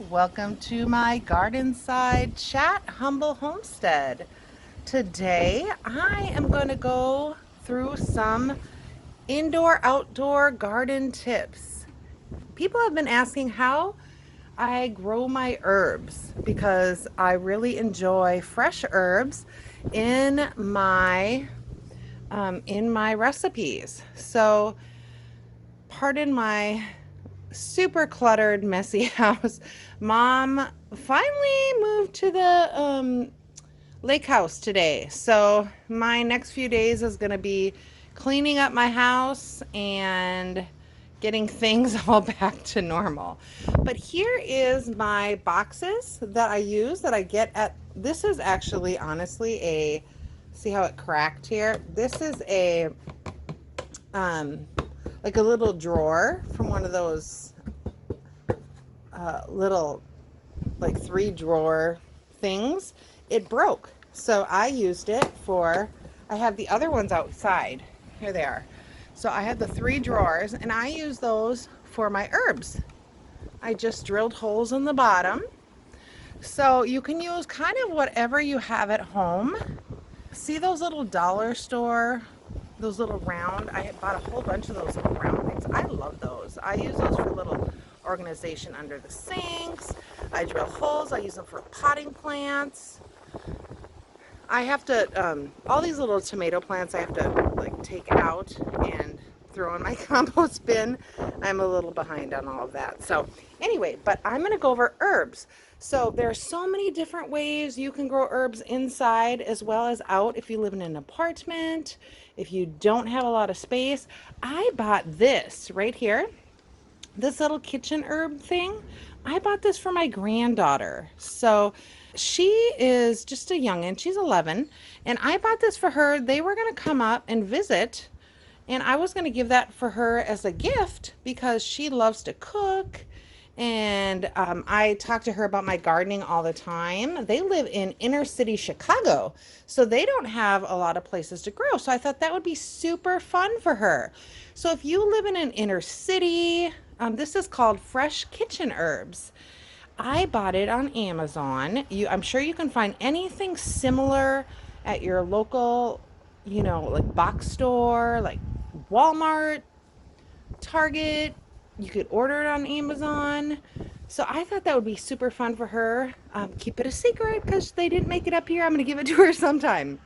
Welcome to my Gardensid chat, Humble Homestead. Today I am going to go through some indoor-outdoor garden tips. People have been asking how I grow my herbs because I really enjoy fresh herbs in my recipes. So pardon my super cluttered, messy house. Mom finally moved to the lake house today. So my next few days is going to be cleaning up my house and getting things all back to normal. But here is my boxes that I use that I get at, this is actually honestly a, see how it cracked here? This is a like a little drawer from one of those little like 3 drawer things. It broke, so I used it for, I have the other ones outside, here they are. So I have the 3 drawers and I use those for my herbs. I just drilled holes in the bottom, so you can use kind of whatever you have at home. See those little dollar store, those little round, I bought a whole bunch of those little round things. I love those. I use those for little organization under the sinks. I drill holes. I use them for potting plants. I have to, all these little tomato plants I have to like take out and throw in my compost bin. I'm a little behind on all of that. So anyway, but I'm going to go over herbs. So there are so many different ways you can grow herbs inside as well as out if you live in an apartment, if you don't have a lot of space. I bought this right here, this little kitchen herb thing. I bought this for my granddaughter. So she is just a youngin', she's 11, and I bought this for her. They were going to come up and visit, and I was going to give that for her as a gift because she loves to cook. And I talk to her about my gardening all the time. They live in inner city Chicago, so they don't have a lot of places to grow. So I thought that would be super fun for her. So if you live in an inner city, this is called Fresh Kitchen Herbs. I bought it on Amazon. I'm sure you can find anything similar at your local, like box store, like Walmart, Target. You could order it on Amazon. So I thought that would be super fun for her. Keep it a secret because they didn't make it up here. I'm going to give it to her sometime.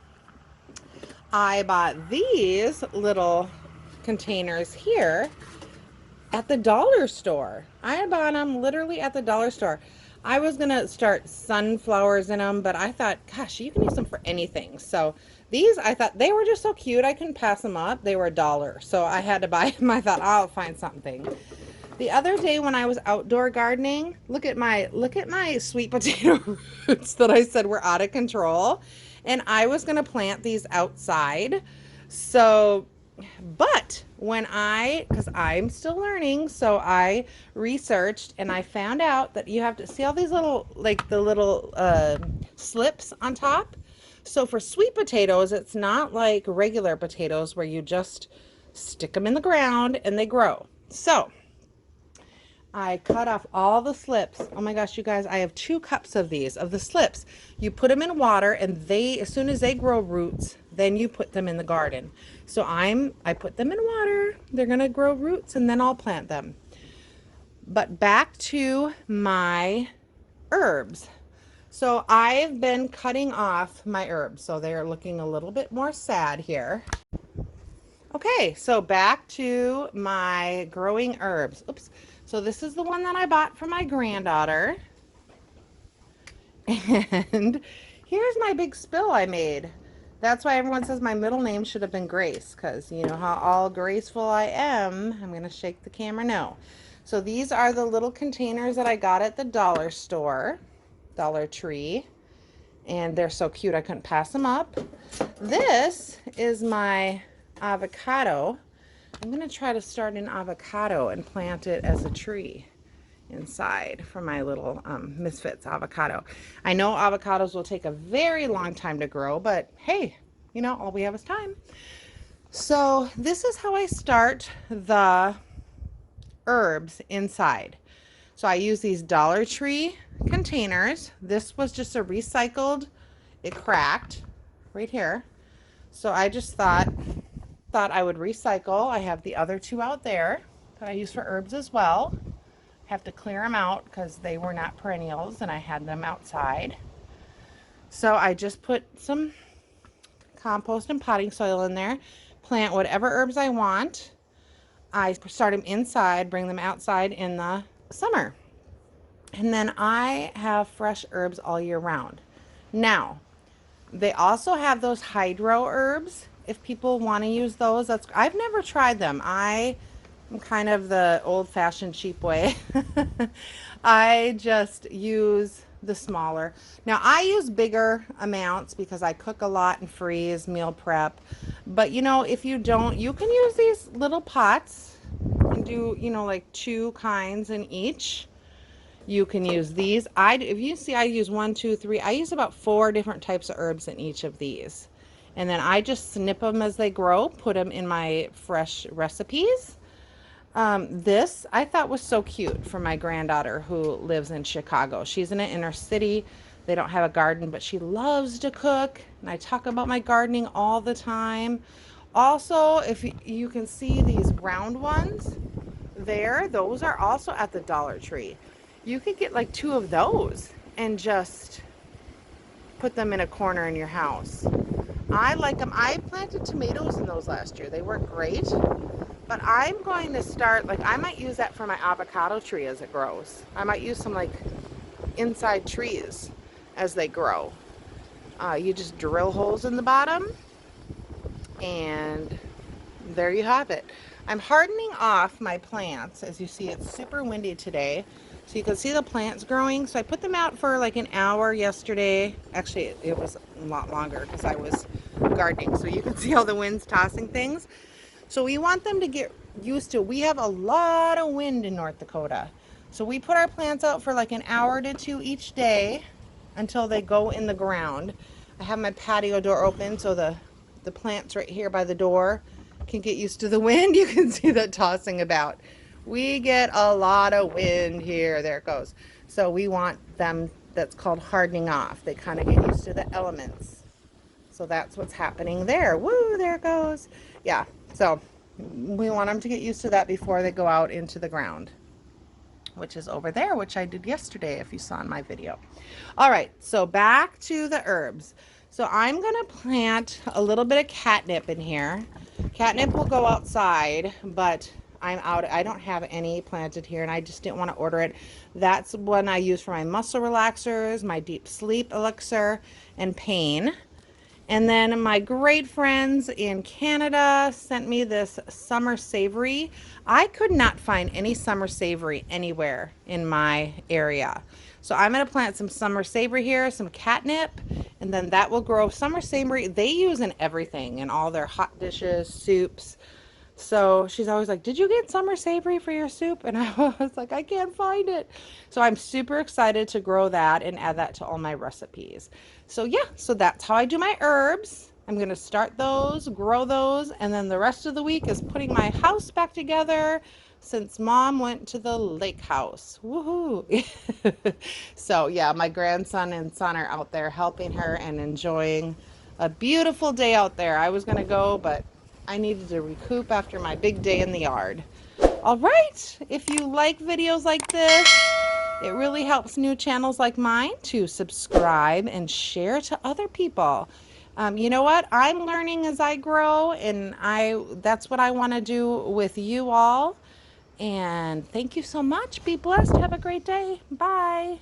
I bought these little containers here at the dollar store. I bought them literally at the dollar store. I was gonna start sunflowers in them, but I thought, gosh, you can use them for anything. So these, I thought they were just so cute. I couldn't pass them up. They were $1, so I had to buy them. I thought I'll find something. The other day when I was outdoor gardening, look at my sweet potato roots that I said were out of control, and I was gonna plant these outside. So but when because I'm still learning, so I researched and I found out that you have to see all these little, like the little slips on top. So for sweet potatoes, it's not like regular potatoes where you just stick them in the ground and they grow. So I cut off all the slips. Oh my gosh, you guys, I have 2 cups of these, of the slips. You put them in water and they, as soon as they grow roots, then you put them in the garden. So I put them in water, they're gonna grow roots and then I'll plant them. But back to my herbs. So I've been cutting off my herbs, so they're looking a little bit more sad here. Okay, so back to my growing herbs. Oops. So this is the one that I bought for my granddaughter. And here's my big spill I made. That's why everyone says my middle name should have been Grace, because you know how all graceful I am. I'm going to shake the camera. No. So these are the little containers that I got at the dollar store, Dollar Tree. And they're so cute I couldn't pass them up. This is my avocado. I'm going to try to start an avocado and plant it as a tree inside for my little Misfits avocado. I know avocados will take a very long time to grow, but hey, you know, all we have is time. So this is how I start the herbs inside. So I use these Dollar Tree containers. This was just a recycled, it cracked right here. So I just thought I would recycle. I have the other two out there that I use for herbs as well. Have to clear them out because they were not perennials and I had them outside. So I just put some compost and potting soil in there, plant whatever herbs I want. I start them inside, bring them outside in the summer. And then I have fresh herbs all year round. Now, they also have those hydro herbs. If people want to use those, I've never tried them. I'm kind of the old-fashioned cheap way. I just use the smaller. Now I use bigger amounts because I cook a lot and freeze, meal prep. But you know, if you don't, you can use these little pots and do, you know, like 2 kinds in each. You can use these. If you see, I use 1, 2, 3. I use about 4 different types of herbs in each of these. And then I just snip them as they grow, put them in my fresh recipes. This I thought was so cute for my granddaughter who lives in Chicago. She's in an inner city. They don't have a garden, but she loves to cook. And I talk about my gardening all the time. Also, if you can see these round ones there, those are also at the Dollar Tree. You could get like 2 of those and just put them in a corner in your house. I like them. I planted tomatoes in those last year. They work great. But I'm going to start, like, I might use that for my avocado tree as it grows. I might use some, like, inside trees as they grow. You just drill holes in the bottom, and there you have it. I'm hardening off my plants. As you see, it's super windy today, so you can see the plants growing. So I put them out for like an hour yesterday. Actually, it was a lot longer because I was gardening, so you can see all the winds tossing things. So we want them to get used to, we have a lot of wind in North Dakota. So we put our plants out for like an hour to 2 each day until they go in the ground. I have my patio door open so the plants right here by the door can get used to the wind. You can see that tossing about. We get a lot of wind here. There it goes. So we want them, that's called hardening off. They kind of get used to the elements. So that's what's happening there. Woo, there it goes. Yeah. So we want them to get used to that before they go out into the ground, which is over there, which I did yesterday if you saw in my video. All right, so back to the herbs. So I'm gonna plant a little bit of catnip in here. Catnip will go outside, but I'm out. I don't have any planted here and I just didn't want to order it. That's one I use for my muscle relaxers, my deep sleep elixir, and pain. And then my great friends in Canada sent me this summer savory. I could not find any summer savory anywhere in my area. So I'm going to plant some summer savory here, some catnip, and then that will grow. Summer savory, they use in everything, in all their hot dishes, soups. So she's always like, did you get summer savory for your soup? And I was like, I can't find it. So I'm super excited to grow that and add that to all my recipes. So yeah, so that's how I do my herbs. I'm going to start those, grow those, and then the rest of the week is putting my house back together since Mom went to the lake house. Woohoo! So yeah, my grandson and son are out there helping her and enjoying a beautiful day out there. I was going to go, but I needed to recoup after my big day in the yard. All right, if you like videos like this, it really helps new channels like mine to subscribe and share to other people. You know what? I'm learning as I grow, and that's what I want to do with you all. And thank you so much. Be blessed. Have a great day. Bye.